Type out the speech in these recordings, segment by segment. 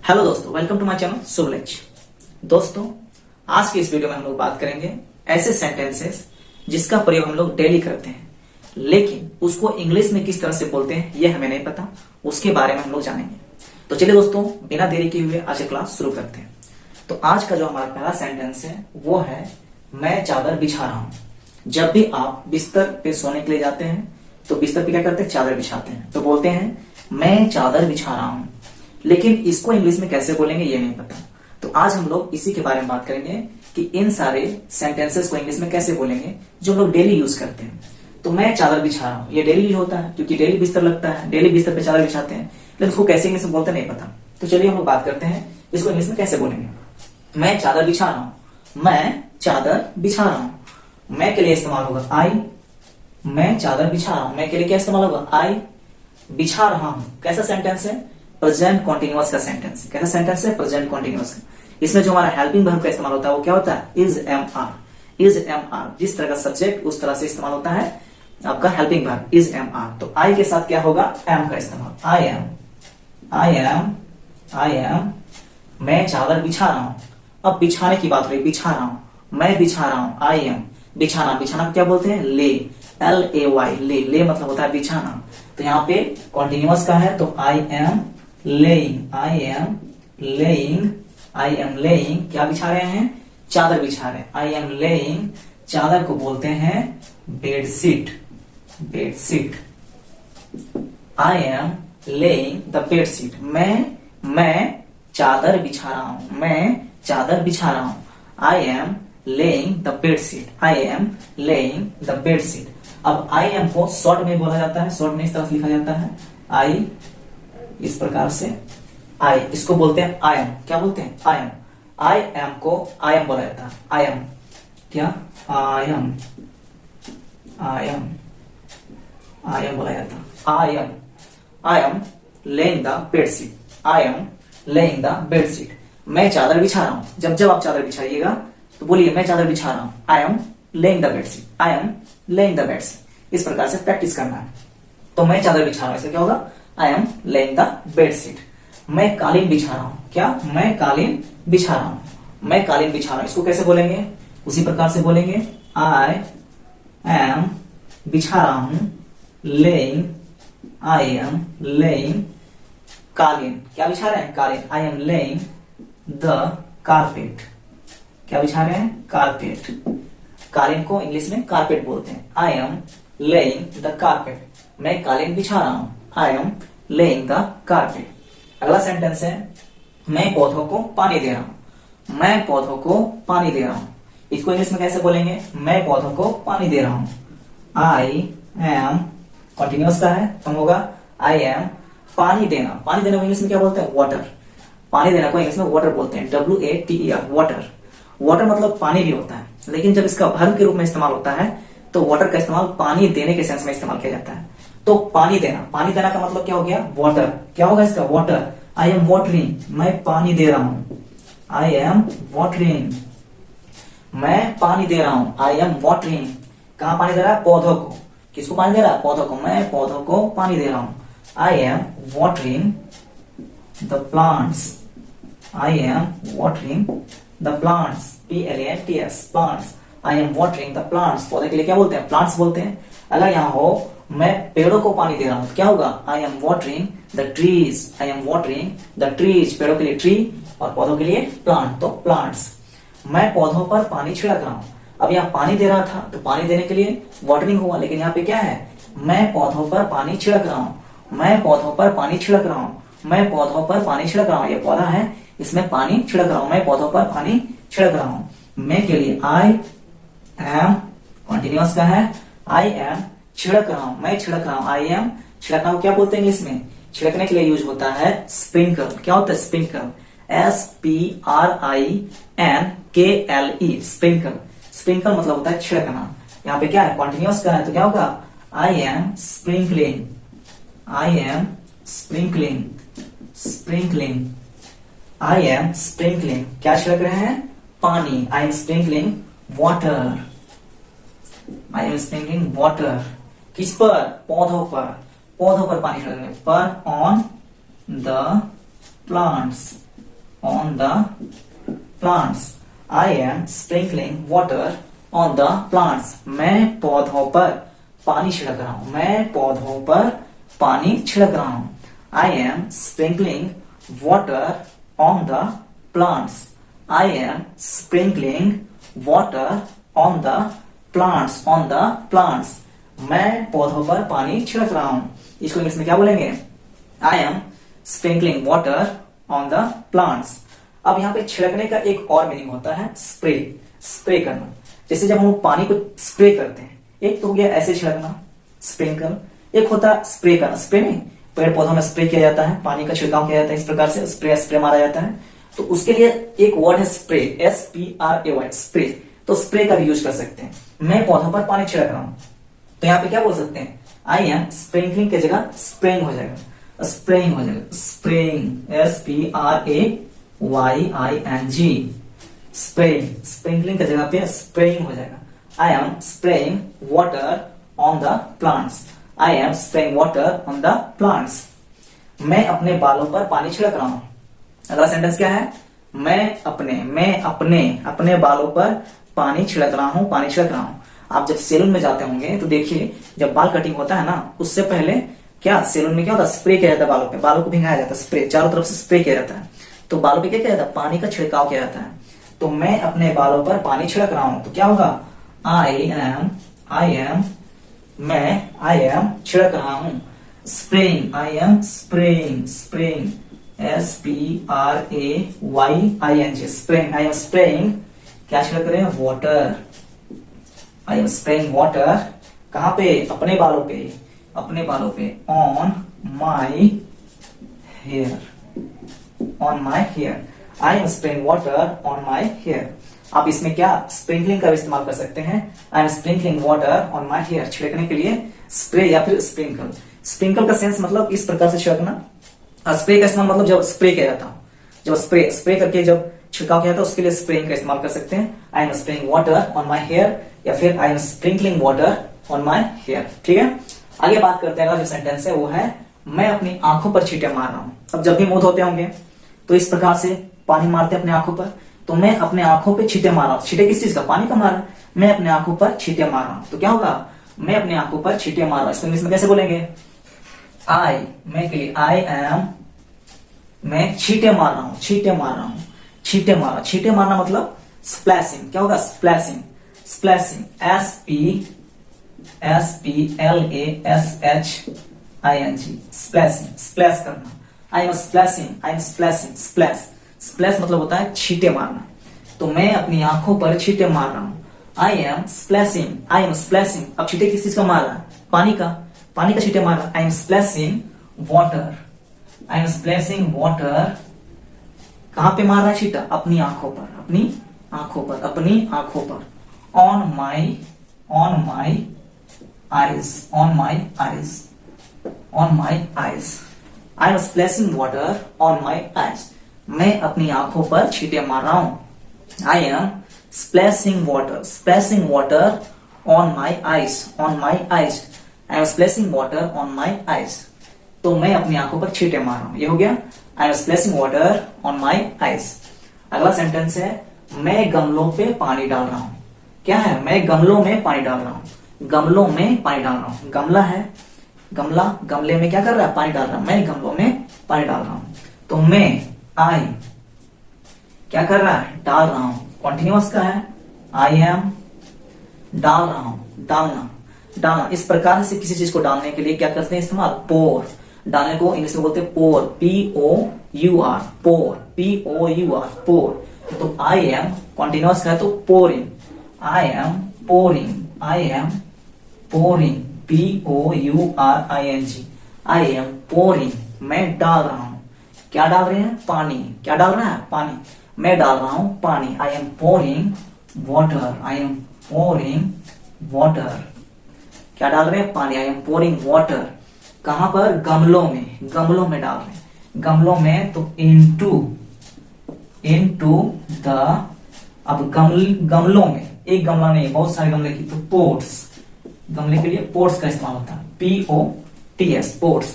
Hello दोस्तों, welcome to my channel सुबलेज। दोस्तों, आज की इस वीडियो में हम लोग बात करेंगे ऐसे सेंटेंसेस जिसका प्रयोग हम लोग डेली करते हैं, लेकिन उसको इंग्लिश में किस तरह से बोलते हैं ये हमें नहीं पता। उसके बारे में हम लोग जानेंगे। तो चलिए दोस्तों, बिना देरी किए हुए आज की क्लास शुरू करते हैं। तो आज का जो हमारा पहला सेंटेंस है वो है मैं चादर बिछा रहा हूं। जब भी आप बिस्तर पे सोने के लिए जाते हैं तो बिस्तर पे क्या करते हैं? चादर बिछाते हैं। तो बोलते हैं मैं चादर बिछा रहा हूं, लेकिन इसको इंग्लिश में कैसे बोलेंगे ये नहीं पता। तो आज हम लोग इसी के बारे में बात करेंगे कि इन सारे सेंटेंसेस को इंग्लिश में कैसे बोलेंगे जो हम लोग डेली यूज करते हैं। तो मैं चादर बिछा रहा हूं, ये डेली यूज होता है क्योंकि डेली बिस्तर लगता है, डेली बिस्तर पे चादर बिछाते हैं, लेकिन उसको कैसे इंग्लिश में बोलते नहीं पता। तो चलिए हम लोग बात करते हैं इसको इंग्लिश में कैसे बोलेंगे। मैं चादर बिछा रहा हूं, मैं चादर बिछा रहा हूं। मैं के लिए इस्तेमाल होगा आई। मैं चादर बिछा रहा हूं, मैं के लिए क्या इस्तेमाल होगा? आई। बिछा रहा हूं कैसा सेंटेंस है? प्रेजेंट कॉन्टिन्यूअस का सेंटेंस। कैसा सेंटेंस है? प्रेजेंट कॉन्टिन्यूअस का। इसमें जो हमारा हेल्पिंग वर्ब का इस्तेमाल होता है वो क्या होता है? Is am are. Is am are जिस तरह का सब्जेक्ट उस तरह से इस्तेमाल होता है आपका helping verb is am are. तो आई के साथ क्या होगा? एम का इस्तेमाल। I am, I am, I am. मैं चादर बिछा रहा हूं। अब बिछाने की बात रही, बिछा रहा हूं, मैं बिछा रहा हूं। I am. बिछाना, बिछाना क्या बोलते हैं? ले। एल ए वाई, ले। ले मतलब होता है बिछाना। तो यहाँ पे कॉन्टिन्यूअस का है तो I M laying, I am laying, I am laying. क्या बिछा रहे हैं? चादर बिछा रहे हैं। आई एम लेइंग, चादर को बोलते हैं bedsheet, bedsheet. I am laying the bedsheet. मैं चादर बिछा रहा हूं, मैं चादर बिछा रहा हूं। I am laying the bedsheet, I am laying the bedsheet. अब आई एम को शॉर्ट में बोला जाता है, शॉर्ट में इस तरह से लिखा जाता है आई, इस प्रकार से आई। इसको बोलते हैं आई एम। क्या बोलते हैं? I am. आई एम को आई एम बोला जाता है। आई एम क्या? आई am, I am, I M बोला जाता है। आई am, I M laying the bedsheet, I am laying the bedsheet. मैं चादर बिछा रहा हूं। जब जब आप चादर बिछाइएगा तो बोलिए मैं चादर बिछा रहा हूं। I am laying the bedsheet, I am laying the bedsheet. इस प्रकार से प्रैक्टिस करना है। तो मैं चादर बिछा रहा हूं, इससे क्या होगा? I am laying the bedsheet. मैं कालीन बिछा रहा हूं। क्या? मैं कालीन बिछा रहा हूं, मैं कालीन बिछा रहा हूं। इसको कैसे बोलेंगे? उसी प्रकार से बोलेंगे आई एम बिछा रहा हूं, लेइंग, आई एम लेइंग कालीन। क्या बिछा रहे हैं? कालीन। I am laying the carpet. क्या बिछा रहे हैं? कारपेट। कालीन को इंग्लिश में कारपेट बोलते हैं। I M laying the carpet. मैं कालीन बिछा रहा हूं, I am laying the carpet. अगला सेंटेंस है मैं पौधों को पानी दे रहा हूं, मैं पौधों को पानी दे रहा हूं। इसको इंग्लिश में कैसे बोलेंगे? मैं पौधों को पानी दे रहा हूं। आई एम कॉन्टिन्यूअस का है तो होगा आई एम पानी देना। पानी देना को इंग्लिश में क्या बोलते हैं? वाटर। पानी देना को इंग्लिश में वाटर बोलते हैं, WATER, वाटर। वाटर मतलब पानी भी होता है, लेकिन जब इसका वर्ब के रूप में इस्तेमाल होता है तो वाटर का इस्तेमाल पानी देने के सेंस में इस्तेमाल किया जाता है। तो पानी देना, पानी देना का मतलब क्या हो गया? वाटर। क्या होगा इसका? वाटर। आई एम वाटरिंग, मैं पानी दे रहा हूं। आई एम वाटरिंग, मैं पानी दे रहा हूं। I am watering. कहां पानी दे रहा है? पौधों को। किसको पानी दे रहा है? पौधों को। मैं पौधों को पानी दे रहा हूं। I am watering the plants, I am watering the plants, PLANTS, plants. I am watering the plants. पौधे के लिए क्या बोलते हैं? प्लांट्स बोलते हैं। अगर यहां हो मैं पेड़ों को पानी दे रहा हूं तो क्या होगा? I am watering the trees, I am watering the trees. पेड़ों के लिए ट्री और पौधों के लिए प्लांट, तो प्लांट्स। मैं पौधों पर पानी छिड़क रहा हूं। अब यहाँ पानी दे रहा था तो पानी देने के लिए वाटरिंग हुआ, लेकिन यहाँ पे क्या है? मैं पौधों पर पानी छिड़क रहा हूं, मैं पौधों पर पानी छिड़क रहा हूं, मैं पौधों पर पानी छिड़क रहा हूं। ये पौधा है, इसमें पानी छिड़क रहा हूं, मैं पौधों पर पानी छिड़क रहा हूं। मैं के लिए आई एम कॉन्टिन्यूअस का है। आई एम छिड़क रहा हूं, मैं छिड़क रहा हूं। आई एम छिड़कना को क्या बोलते हैं इंग्लिश में? छिड़कने के लिए यूज होता है स्प्रिंकल। क्या होता है? Sprinkle, SPRINKLE, sprinkle. स्प्रिंकल मतलब होता है छिड़कना। यहाँ पे क्या है? कॉन्टिन्यूअस का है तो क्या होगा? आई am sprinkling, I am sprinkling, sprinkling, I am sprinkling. क्या छिड़क रहे हैं? पानी। आई am sprinkling water, I am sprinkling water. किस पर? पौधों पर। पौधों पर पानी छिड़कने पर, on the plants, on the plants. I am sprinkling water on the plants. मैं पौधों पर पानी छिड़क रहा हूं. मैं पौधों पर पानी छिड़क रहा हूं. I am sprinkling water on the plants. I am sprinkling water on the plants. On the plants. मैं पौधों पर पानी छिड़क रहा हूं. इसको इंग्लिश में क्या बोलेंगे? I am sprinkling water on the plants. अब यहाँ पे छिड़कने का एक और मीनिंग होता है स्प्रे. स्प्रे करना. जैसे जब हम पानी को स्प्रे करते हैं, एक तो हो गया ऐसे छिड़कना स्प्रिंकल, एक होता है स्प्रे करना. स्प्रे नहीं, पेड़ पौधों में स्प्रे किया जाता है, पानी का छिड़काव किया जाता है, इस प्रकार से स्प्रे स्प्रे मारा जाता है. तो उसके लिए एक वर्ड है स्प्रे, SPRAY, स्प्रे. तो स्प्रे का भी यूज कर सकते हैं. मैं पौधों पर पानी छिड़क रहा हूं, तो यहाँ पे क्या बोल सकते हैं? आई एम स्प्रिंकलिंग की जगह स्प्रेइंग हो जाएगा. स्प्रेइंग हो जाएगा. Spraying, SPRAYING, spraying. स्प्रिंकलिंग की जगह पे स्प्रेइंग हो जाएगा. आई am spraying water on the plants. I am spraying water on the plants. मैं अपने बालों पर पानी छिड़क रहा हूं. अगला सेंटेंस क्या है? मैं अपने बालों पर पानी छिड़क रहा हूं. पानी छिड़क रहा हूं. आप जब सैलून में जाते होंगे तो देखिए, जब बाल कटिंग होता है ना, उससे पहले क्या सैलून में क्या होता है? स्प्रे किया जाता है बालों पे. बालों को भिंगाया जाता है, स्प्रे चारों तरफ से स्प्रे किया जाता है. तो बालों पे क्या किया जाता है? पानी का छिड़काव किया जाता है. तो मैं अपने बालों पर पानी छिड़क रहा हूं, तो क्या होगा? आई एम छिड़क रहा हूं. Spraying, I am spraying. SPRAYING, spraying. I am spraying क्या छिड़क रहे हैं? Water. I am spraying water. कहां पे? अपने बालों पे. अपने बालों पे. On my hair. On my hair. I am spraying water on my hair. आप इसमें क्या स्प्रिंकलिंग का इस्तेमाल कर सकते हैं? I am sprinkling water on my hair. छिड़कने के लिए स्प्रे या फिर स्प्रिंकल. स्प्रिंकल का सेंस मतलब इस प्रकार से छिड़कना. स्प्रे का इस्तेमाल मतलब जब स्प्रे किया जाता हो, जब स्प्रे करके जब छिड़काव किया जाता है, उसके लिए स्प्रेइंग का इस्तेमाल कर सकते हैं. I am spraying water on my hair या फिर I am sprinkling water on my hair. ठीक है, आगे बात करते हैं. अगला जो सेंटेंस है वो है मैं अपनी आंखों पर छींटे मार रहा हूं. अब जब भी मुंह धोते होंगे तो इस प्रकार से पानी मारते हैं अपने आंखों पर. तो मैं अपने आंखों पे छींटे मार रहा हूं. छींटे किस चीज का? पानी का मारा. मैं अपने आंखों पर छींटे मार रहा हूं, तो क्या होगा? मैं अपने आंखों पर छींटे मार रहा हूं. इसको इंग्लिश में कैसे बोलेंगे? मैं के लिए आई एम, मैं छींटे मार रहा हूं. छींटे मार रहा हूं. छींटे मारा. छींटे मारना मतलब स्प्लैशिंग. क्या होगा? Splashing. Splashing. SPLASHING, splashing. Splash करना. I am splashing. I am splashing. Splash. Splash मतलब होता है छींटे मारना. तो मैं अपनी आंखों पर छींटे मार रहा हूं. आई am splashing. I am splashing. अब छींटे किस चीज का मार रहा है? पानी का. पानी का छींटे मार रहा. आई am splashing water. I am splashing water. कहां पे मार रहा है छींटा? अपनी आंखों पर. अपनी आंखों पर. अपनी आंखों पर. On my eyes. On my eyes. On my eyes. I am splashing water on my eyes. मैं अपनी आंखों पर छींटे मार रहा हूं. आई am splashing water. Splashing water on my eyes. On my eyes. I am splashing water on my eyes. तो मैं अपनी आंखों पर छींटे मार रहा हूं. ये हो गया आई am splashing water on my eyes. अगला सेंटेंस है मैं गमलों पे पानी डाल रहा हूं. क्या है? मैं गमलों में पानी डाल रहा हूं. गमलों में पानी डाल रहा हूं. गमला है, गमला. गमले में क्या कर रहा है? पानी डाल रहा हूं. मैं गमलों में पानी डाल रहा हूं. तो मैं आई क्या कर रहा है? डाल रहा हूं. कॉन्टिन्यूअस का है. आई एम डाल रहा हूं. डालना. डालना. इस प्रकार से किसी चीज को डालने के लिए क्या करते हैं इस्तेमाल? पोर. डालने को इंग्लिश में बोलते हैं पोर. POUR. पोर. POUR. पोर. तो आई एम कॉन्टिन्यूअस का है तो pouring. I am pouring. I am pouring. POURING. I am pouring. मैं डाल रहा हूं. क्या डाल रहे हैं? पानी. क्या डाल रहा है? पानी. मैं डाल रहा हूं पानी. आई am pouring water. I am pouring water. क्या डाल रहे हैं? पानी. आई एम पोरिंग वाटर. कहां पर? गमलों में. गमलों में डाल रहे हैं. गमलों में तो इनटू द. अब गमलों में एक गमला नहीं, बहुत सारे गमले की, तो पोट्स. गमले के लिए पोट्स का इस्तेमाल होता है. POTS. पोट्स.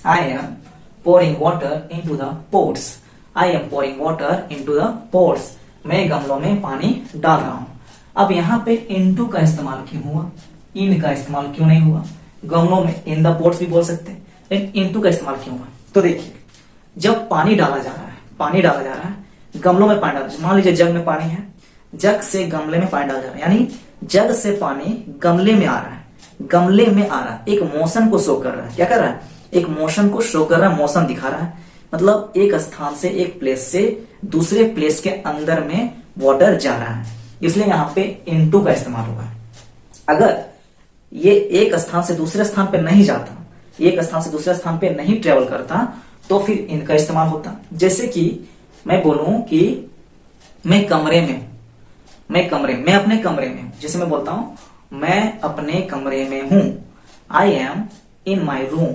आई एम pouring water into the pots. I am pouring water into the pots, मैं गमलों में पानी डाल रहा हूं। अब यहाँ पे इनटू का इस्तेमाल क्यों हुआ, इन का इस्तेमाल क्यों नहीं हुआ? गमलों में इन द पोट्स भी बोल सकते हैं, लेकिन इनटू का इस्तेमाल क्यों हुआ? तो देखिए, जब पानी डाला जा रहा है, पानी डाला जा रहा है, गमलों में पानी डाला, मान लीजिए जग में पानी है, जग से गमले में पानी डाला जा रहा है, यानी जग से पानी गमले में आ रहा है, गमले में आ रहा है, एक मोशन को शो कर रहा है। क्या कर रहा है? एक मोशन को शो कर रहा है, मोशन दिखा रहा है, मतलब एक स्थान से, एक प्लेस से दूसरे प्लेस के अंदर में वाटर जा रहा है, इसलिए यहाँ पे इनटू का इस्तेमाल होगा। अगर ये एक स्थान से दूसरे स्थान पे नहीं जाता, एक स्थान से दूसरे स्थान पे नहीं ट्रेवल करता, तो फिर इनका इस्तेमाल होता। जैसे कि मैं बोलूं कि मैं कमरे में, मैं अपने कमरे में हूं, जैसे मैं बोलता हूं मैं अपने कमरे में हूं, I am in my room,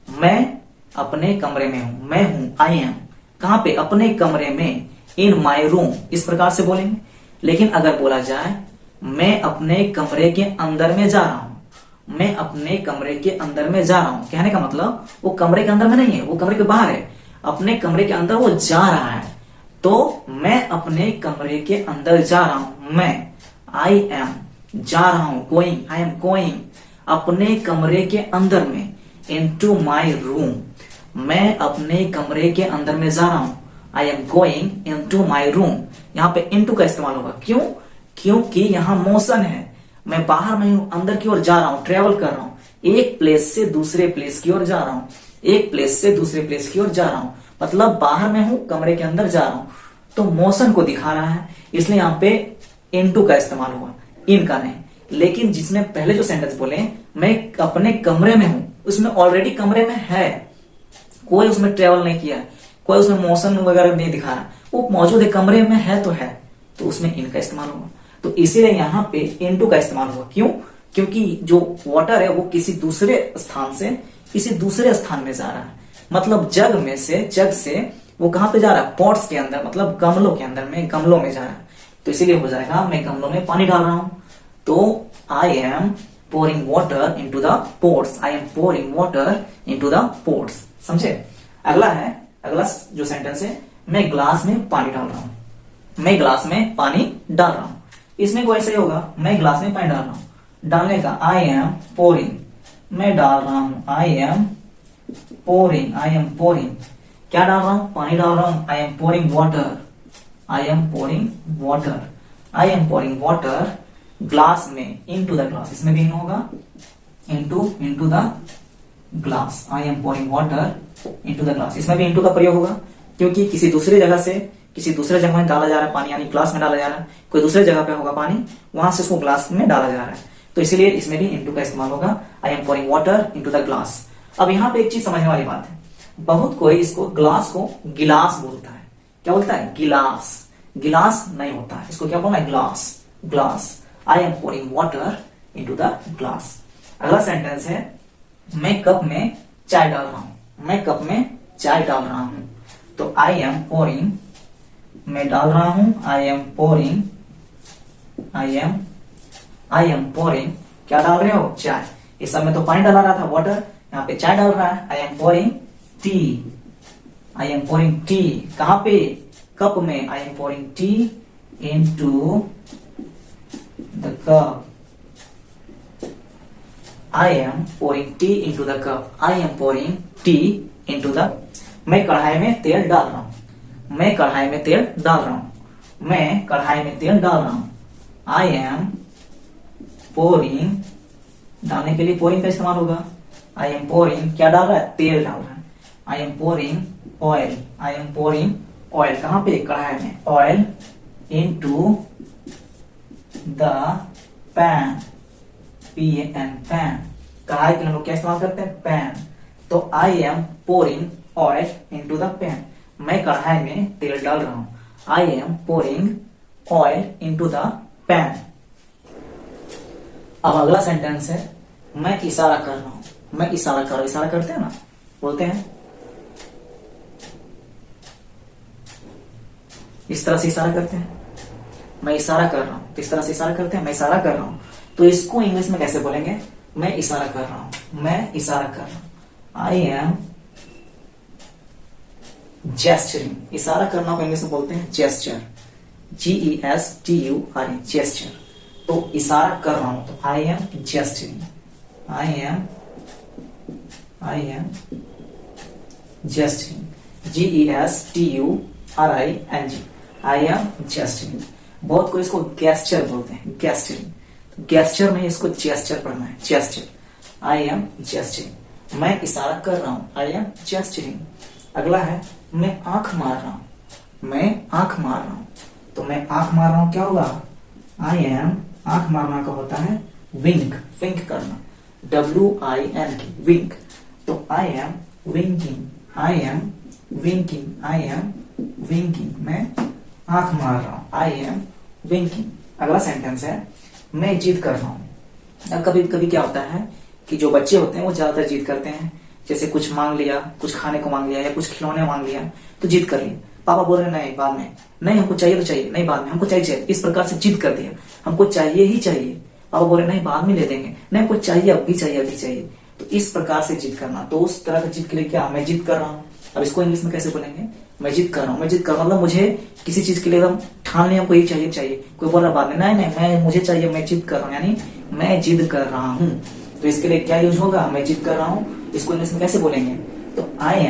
मैं अपने कमरे में हूं, मैं हूं, आई एम कहां पे? अपने कमरे में, इन माई रूम, इस प्रकार से बोलेंगे। लेकिन अगर बोला जाए मैं अपने कमरे के अंदर में जा रहा हूं, मैं अपने कमरे के अंदर में जा रहा हूं, कहने का मतलब वो कमरे के अंदर में नहीं है, वो कमरे के बाहर है, अपने कमरे के अंदर वो जा रहा है। तो मैं अपने कमरे के अंदर जा रहा हूं, मैं, आई एम, जा रहा हूं, गोइंग, आई एम गोइंग, अपने कमरे के अंदर में, इनटू माई रूम, मैं अपने कमरे के अंदर में जा रहा हूं, I am going into my room. यहाँ पे इनटू का इस्तेमाल होगा, क्यों? क्योंकि यहाँ मोशन है, मैं बाहर नहीं हूं, अंदर की ओर जा रहा हूं, ट्रेवल कर रहा हूं, एक प्लेस से दूसरे प्लेस की ओर जा रहा हूं, एक प्लेस से दूसरे प्लेस की ओर जा रहा हूं, मतलब बाहर में हूं, कमरे के अंदर जा रहा हूं, तो मोशन को दिखा रहा है, इसलिए यहाँ पे इनटू का इस्तेमाल हुआ, इनका नहीं। लेकिन जिसने पहले जो सेंटेंस बोले मैं अपने कमरे में हूं, उसमें ऑलरेडी कमरे में है, कोई उसमें ट्रेवल नहीं किया, कोई उसमें मोशन वगैरह नहीं दिखा रहा, वो मौजूद है, कमरे में है, तो उसमें इनका इस्तेमाल हुआ। तो इसीलिए यहाँ पे इनटू का इस्तेमाल हुआ, क्यों? क्योंकि जो वाटर है वो किसी दूसरे स्थान से किसी दूसरे स्थान में जा रहा है, मतलब जग में से, जग से वो कहां पे जा रहा है? पॉट्स के अंदर, मतलब गमलों के अंदर में, गमलों में जा रहा है। तो इसीलिए हो जाएगा मैं गमलों में पानी डाल रहा हूं, तो आई एम pouring water into the pots, I am pouring water into the pots, समझे? अगला जो सेंटेंस है, मैं ग्लास में पानी डाल रहा हूं, मैं ग्लास में पानी डाल रहा हूं, इसमें को ऐसे ही होगा, मैं ग्लास में पानी डाल रहा हूं, डालने का आई एम pouring, मैं डाल रहा हूं, आई एम pouring, क्या डाल रहा हूं? पानी डाल रहा हूं, आई एम pouring water, ग्लास में, इनटू द ग्लास, इसमें भी होगा, इनटू द ग्लास, आई एम pouring water into the glass, इसमें भी इनटू का प्रयोग होगा, क्योंकि किसी दूसरे जगह से किसी दूसरे जगह में डाला जा रहा है पानी, यानी ग्लास में डाला जा रहा है, कोई दूसरे जगह पे होगा पानी, वहां से उसको ग्लास में डाला जा रहा है, तो इसीलिए इसमें भी इनटू का इस्तेमाल होगा, आई एम pouring water into the glass. अब यहाँ पे एक चीज समझने वाली बात है, बहुत कोई इसको ग्लास को गिलास बोलता है, क्या बोलता है? गिलास, गिलास नहीं होता है, इसको क्या बोलना है? ग्लास, आई एम pouring water into the glass. अगला सेंटेंस है, मैं कप में चाय डाल रहा हूं, मैं कप में चाय डाल रहा हूं, तो आई एम pouring, मैं डाल रहा हूं, आई एम pouring, क्या डाल रहे हो? चाय। इस समय तो पानी डाला रहा था, वाटर, यहाँ पे चाय डाल रहा है, आई एम pouring टी, कहां पे? कप में, आई एम pouring T into the cup, I am pouring tea into the cup, I am pouring tea into the, मैं कढ़ाई में तेल डाल रहा हूं, मैं कढ़ाई में तेल डाल रहा हूं, I am pouring, डालने के लिए pouring का इस्तेमाल होगा, I am pouring, क्या डाल रहा है? तेल डाल रहा है, I am pouring oil, कहां पे? कढ़ाई में, oil into the pan, pan, कढ़ाई के लिए हम लोग क्या इस्तेमाल करते हैं? पैन, तो आई एम pouring oil into the pan, मैं कढ़ाई में तेल डाल रहा हूं, आई एम pouring oil into the pan। अब अगला सेंटेंस है, मैं इशारा कर रहा हूं, मैं इशारा कर रहा हूं, इशारा करते हैं ना, बोलते हैं इस तरह से इशारा करते हैं, मैं इशारा कर रहा हूं, किस तरह से इशारा करते हैं? मैं इशारा कर रहा हूं, तो इसको इंग्लिश में कैसे बोलेंगे? मैं इशारा कर रहा हूं, आई एम जेस्चरिंग, इशारा करना को इंग्लिश में बोलते हैं जेस्चर, GESTURE, जेस्चर। तो इशारा कर रहा हूं तो I am gesturing, I am gesturing, GESTURING, I am gesturing. बहुत को इसको गेस्चर बोलते हैं, गेस्चरिंग, तो गेस्चर नहीं, इसको जेस्चर पढ़ना है, जेस्चर। आई एम जेस्चरिंग, मैं इशारा कर रहा हूं, आई एम जेस्चरिंग। अगला है मैं आंख मार रहा हूं, मैं आंख मार रहा हूं, तो मैं आंख मार रहा हूं क्या होगा, आई एम, आंख मारना का होता है विंक, विंक करना, WINK, विंक। तो I M winking, I am winking, I am winking, मैं आंख मार रहा हूं, आई एम विंकिंग। अगला सेंटेंस है मैं जिद कर रहा हूं। अब कभी कभी क्या होता है कि जो बच्चे होते हैं वो ज्यादातर जिद करते हैं, जैसे कुछ मांग लिया, कुछ खाने को मांग लिया या कुछ खिलौने मांग लिया तो जिद कर लिया, पापा बोल रहे नहीं बाद में, नहीं हमको चाहिए तो चाहिए, नहीं बाद में, हमको चाहिए चाहिए, इस प्रकार से जिद कर दिया, हमको चाहिए ही चाहिए, पापा बोल रहे नहीं बाद में ले देंगे, नहीं हमको चाहिए अभी चाहिए अभी चाहिए। तो इस प्रकार से जिद करना, तो उस तरह का जिद के लिए क्या, मैं जिद कर रहा हूँ। अब इसको इंग्लिश में कैसे बोलेंगे, मैं जिद कर रहा हूँ। मैं जिद कर रहा हूँ मतलब मुझे किसी चीज के लिए एकदम ठान लिया, हमको ये चाहिए चाहिए, कोई बोल रहा बाद में नहीं नहीं मैं मुझे चाहिए, मैं जिद कर रहा हूँ, यानी मैं जिद कर रहा हूँ। तो इसके लिए क्या यूज होगा, मैं जिद कर रहा हूँ, इसको इंग्लिश में कैसे बोलेंगे, तो आई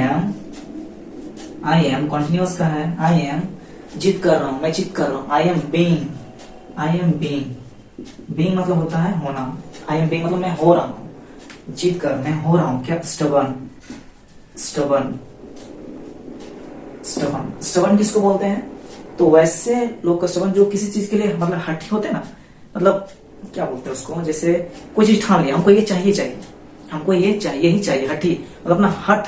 एम कॉन्टिन्यूअस का है, आई एम जिद कर रहा हूं, मैं जिद कर रहा हूं, आई एम बीइंग, बीइंग मतलब होता है होना, आई एम बीइंग मतलब मैं हो रहा हूं, जिद कर मैं हो रहा हूं, क्या स्टबर्न किसको बोलते हैं, तो वैसे लोग स्टबर्न जो किसी चीज के लिए मतलब हठी होते हैं ना, मतलब क्या बोलते हैं उसको, जैसे कोई चीज ठान लिया, हमको ये चाहिए चाहिए, हमको ये चाहिए ही चाहिए, हठी मतलब अपना हठ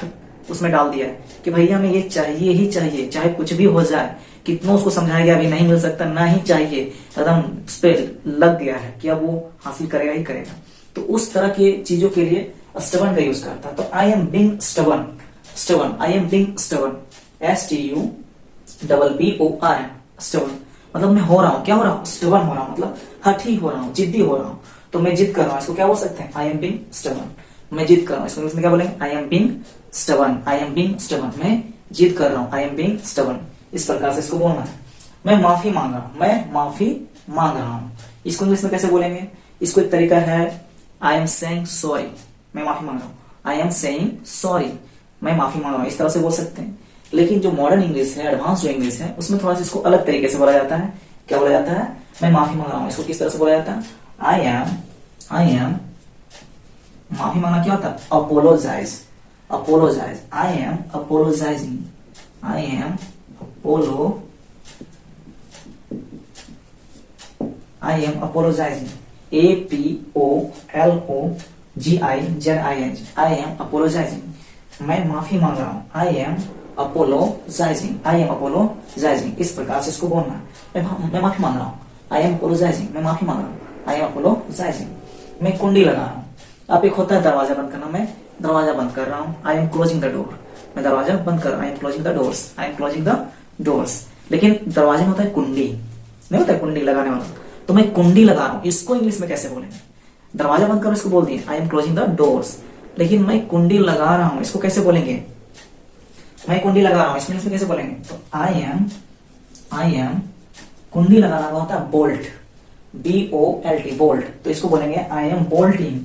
उसमें डाल दिया है कि भैया हमें ये चाहिए ही चाहिए, चाहे कुछ भी हो जाए, कितना उसको समझाया गया अभी नहीं मिल सकता, ना ही चाहिए, एकदम उस पर लग गया है कि अब वो हासिल करेगा ही करेगा। तो उस तरह की चीजों के लिए स्टबर्न का यूज करता है। तो I am being stubborn, I am being stubborn, STUBBORN, stubborn मतलब मैं हो रहा हूँ, क्या हो रहा हूँ, स्टबर्न हो रहा हूँ, मतलब हठी हो रहा हूँ, जिद्दी हो रहा हूँ। तो मैं जिद कर रहा हूँ, इसको क्या बोल सकते हैं, आई एम बीइंग स्टबर्न, मैं जिद कर रहा हूँ, इसको इंग्लिश में क्या बोलेंगे, I am being stubborn, I am being stubborn, मैं जिद कर रहा हूँ, आई एम बीइंग स्टबर्न। इस प्रकार से इसको बोलना है। मैं माफी मांग रहा हूँ, मैं माफी मांग रहा हूँ, इसको इंग्लिश में कैसे बोलेंगे, इसको एक तरीका है आई एम सेइंग सॉरी, मैं माफी मांग रहा हूँ, आई एम सेइंग सॉरी, मैं माफी मांग रहा हूँ, इस तरह से बोल सकते हैं। लेकिन जो मॉडर्न इंग्लिश है, एडवांस जो इंग्लिश है, उसमें थोड़ा सा इसको अलग तरीके से बोला जाता है। क्या बोला जाता है, मैं माफी मांग रहा हूँ, इसको किस तरह से बोला जाता है, आई एम, माफी मांगना क्या होता है, apologise, I am apologising, I am apologising, APOLOGIZING, I am apologising, मैं माफी मांग रहा हूं, आई एम अपोलोजाइजिंग, इस प्रकार से इसको बोलना है। मैं माफी मांग रहा हूं, आई एम अपोलोजाइजिंग, मैं माफी मांग रहा हूं, आई एम अपोलोजाइजिंग। मैं कुंडी लगा रहा हूं, अब एक होता है दरवाजा बंद करना, मैं दरवाजा बंद कर रहा हूं, I am closing the door, मैं दरवाजा बंद कर रहा हूं, I am closing the doors, लेकिन दरवाजे में होता है कुंडी, नहीं होता है कुंडी लगाने वाला, तो मैं कुंडी लगा रहा हूं, इसको इंग्लिश में कैसे बोलेंगे, दरवाजा बंद करो इसको बोल दिए, I am closing the doors, लेकिन मैं कुंडी लगा रहा हूं, इसको कैसे बोलेंगे, मैं कुंडी लगा रहा हूं, इसमें कैसे बोलेंगे, तो आई एम कुंडी लगाना होता है बोल्ट, BOLT, बोल्ट, तो इसको बोलेंगे आई एम बोल्टिंग,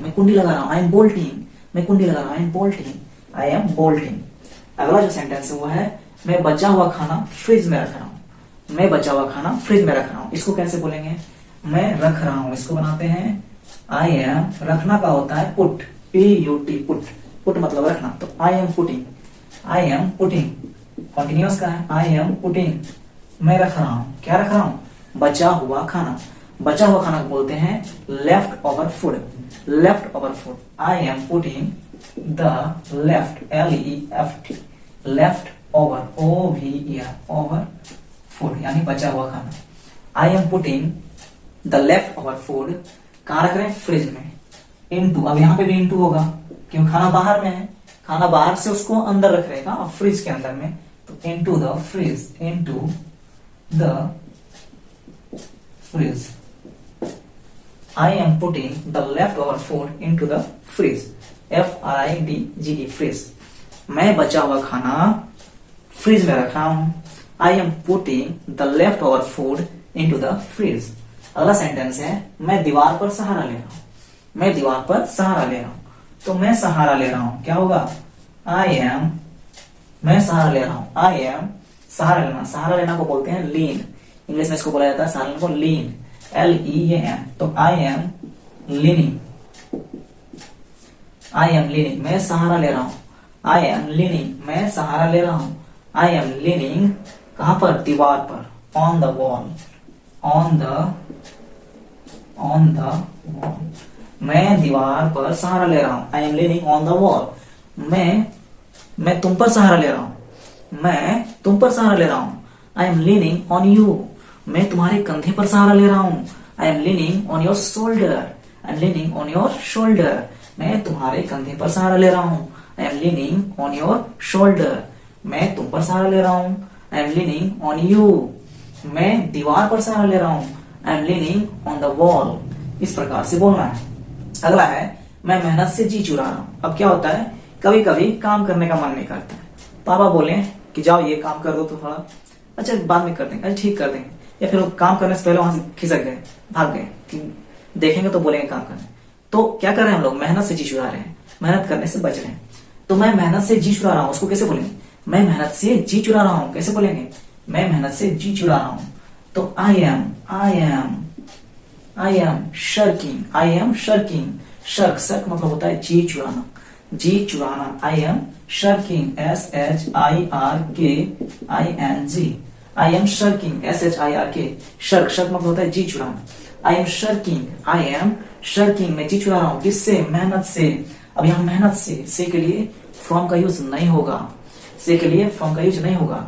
मैं कुंडी लगा रहा हूं, आई एम बोल्टिंग। अगला जो सेंटेंस है वो है मैं बचा हुआ खाना फ्रिज में रख रहा हूं, इसको कैसे बोलेंगे, मैं रख रहा हूं, इसको बनाते हैं आई एम, रखना का होता है पुट, पुट मतलब रखना, तो आई एम पुटिंग, कंटिन्यूअस का है, आई एम पुटिंग, मैं रख रहा हूं, क्या रख रहा हूं, बचा हुआ खाना को बोलते हैं left over food, I am putting the left over, over food यानी बचा हुआ खाना, I am putting the left over food, कहां रख रहे हैं, फ्रिज में, इनटू, अब यहाँ पे भी इनटू होगा क्योंकि खाना बाहर में है, खाना बाहर से उसको अंदर रख रहेगा और फ्रिज के अंदर में, तो into the fridge, I am putting the leftover food into the fridge. FRIDGE fridge. मैं बचा हुआ खाना फ्रिज में रख रहा हूं. I am putting the leftover food into the fridge. अगला सेंटेंस है मैं दीवार पर सहारा ले रहा हूं. मैं दीवार पर सहारा ले रहा हूं. तो मैं सहारा ले रहा हूं क्या होगा? I am. मैं सहारा ले रहा हूं. I am. सहारा लेना. सहारा लेना को बोलते हैं लीन. इंग्लिश में इसको बोला जाता है सहारा लेने को लीन. LEAN. तो I am leaning. I am leaning. मैं सहारा ले रहा हूं. I am leaning. मैं सहारा ले रहा हूं. I am leaning. कहां पर? दीवार पर. On the wall. On the wall. मैं दीवार पर सहारा ले रहा हूं. I am leaning on the wall. मैं तुम पर सहारा ले रहा हूं. मैं तुम पर सहारा ले रहा हूं. I am leaning on you. मैं तुम्हारे कंधे पर सहारा ले रहा हूं. I am leaning on your shoulder. I am leaning on your shoulder. मैं तुम्हारे कंधे पर सहारा ले रहा हूं. I am leaning on your shoulder. मैं तुम पर सहारा ले रहा हूं. I am leaning on you. मैं दीवार पर सहारा ले रहा हूं. I am leaning on the wall. इस प्रकार से बोलना है. अगला है मैं मेहनत से जी चुरा रहा हूं. अब क्या होता है कभी कभी काम करने का मन नहीं करता है. पापा बोले कि जाओ ये काम कर दो तो थोड़ा. अच्छा बाद में कर देंगे. अच्छा ठीक कर देंगे. या फिर वो काम करने से पहले वहां से खिसक गए, भाग गए कि देखेंगे तो बोलेंगे काम करने. तो क्या कर रहे हैं हम लोग? मेहनत से जी चुरा रहे हैं. मेहनत करने से बच रहे हैं. तो मैं मेहनत से जी चुरा रहा हूं उसको कैसे बोलेंगे? मैं मेहनत से जी चुरा रहा हूं कैसे बोलेंगे? मैं मेहनत से जी चुरा रहा हूं. तो I am shirking. शर्क मतलब होता है जी चुराना. जी चुराना. I am shirking. SHIRKING. I am shirking. SHIRK. Shark मतलब होता है जी चुराना. I am shirking. मैं जी चुरा रहा हूं. किससे? मेहनत से. अब यहाँ मेहनत से के लिए फ्रॉम का यूज नहीं होगा. से के लिए फ्रॉम का यूज नहीं होगा.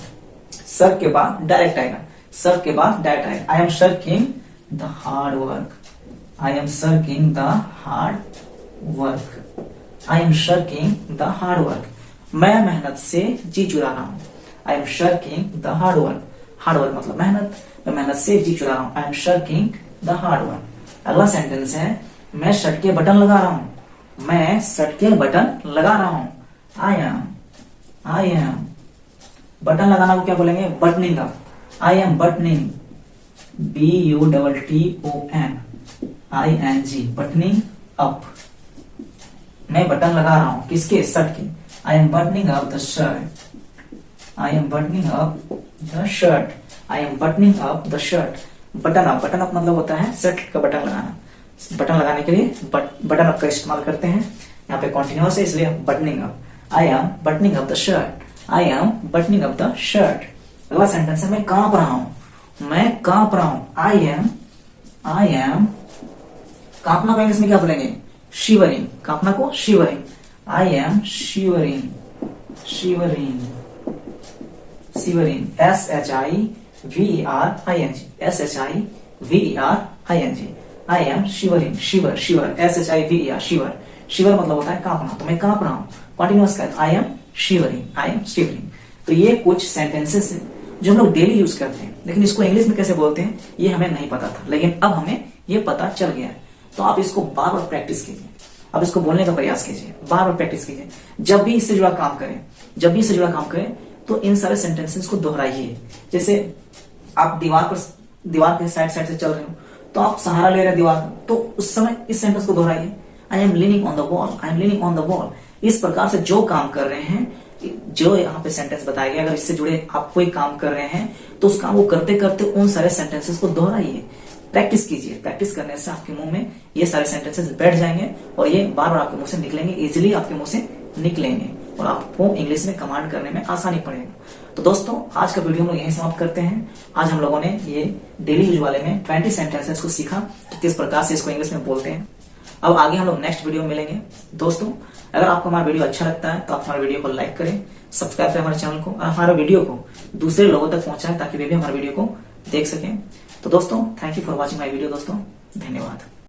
शर्क के बाद डायरेक्ट आएगा. शर्क के बाद डायरेक्ट आएगा. I am shirking the hard work. I am shirking the hard work. I am shirking the hard work. मैं मेहनत से जी चुरा रहा हूं. I am shirking the hard work. Hard work मतलब मेहनत. मैं मेहनत से जी चुरा रहा हूं. I am shirking the hard work. अगला सेंटेंस है मैं शर्ट के बटन लगा रहा हूं. मैं शर्ट के बटन लगा रहा हूं. I am. बटन लगाना को क्या बोलेंगे? Buttoning up. I am buttoning. BUTTON. ING. Buttoning up. मैं बटन लगा रहा हूं. किसके? शर्ट के. I am buttoning up the shirt. I am buttoning up the shirt. I am buttoning up the shirt. Button up मतलब होता है shirt का बटन लगाना. बटन लगाने के लिए बटन अप का इस्तेमाल करते हैं. यहाँ पे कॉन्टिन्यूअस है इसलिए buttoning up. I am buttoning up the shirt. I am buttoning up the shirt. अगला सेंटेंस है मैं कांप रहा हूं. मैं कांप रहा हूं. I am. कांपना को इंग्लिश में क्या बोलेंगे? शिवरिंग. कांपना को shivering. I am shivering. SHIVERING. SHIVERing. I am shivering. Shiver. SHIVER. Shiver मतलब होता है कांपना. तो मैं कांप रहा हूं. कॉन्टिन्यूअस का I am shivering. तो ये कुछ सेंटेंसेस है जो हम लोग डेली यूज करते हैं. लेकिन इसको इंग्लिश में कैसे बोलते हैं ये हमें नहीं पता था. लेकिन अब हमें ये पता चल गया है. तो आप इसको बार बार प्रैक्टिस कीजिए. अब इसको बोलने का प्रयास कीजिए. बार बार प्रैक्टिस कीजिए. जब भी इससे जुड़ा काम करें तो इन सारे सेंटेंसेस को दोहराइए. जैसे आप दीवार के साइड से चल रहे हो तो आप सहारा ले रहे हैं दीवार का. तो उस समय इस सेंटेंस को दोहराइए. I am leaning on the wall. इस प्रकार से जो काम कर रहे हैं, जो यहाँ पे सेंटेंस बताया गया, अगर इससे जुड़े आप कोई काम कर रहे हैं तो उस काम को करते करते उन सारे सेंटेंसेस को दोहराइए. प्रैक्टिस कीजिए. प्रैक्टिस करने से आपके मुंह में ये सारे सेंटेंसेस बैठ जाएंगे और ये बार बार आपके मुंह से निकलेंगे. इजिली आपके मुंह से निकलेंगे और आपको इंग्लिश में कमांड करने में आसानी पड़ेगा. तो दोस्तों आज का वीडियो हम लोग यहीं समाप्त करते हैं. आज हम लोगों ने ये डेली यूज वाले में 20 सेंटेंसेस को सीखा कि किस प्रकार से इसको इंग्लिश में बोलते हैं. अब आगे हम लोग नेक्स्ट वीडियो में मिलेंगे. दोस्तों अगर आपको हमारा वीडियो अच्छा लगता है तो आप हमारे वीडियो को लाइक करें, सब्सक्राइब करें हमारे चैनल को और हमारे वीडियो को दूसरे लोगों तक पहुंचाएं ताकि वे भी हमारे वीडियो को देख सकें. तो दोस्तों thank you for watching my video. दोस्तों धन्यवाद.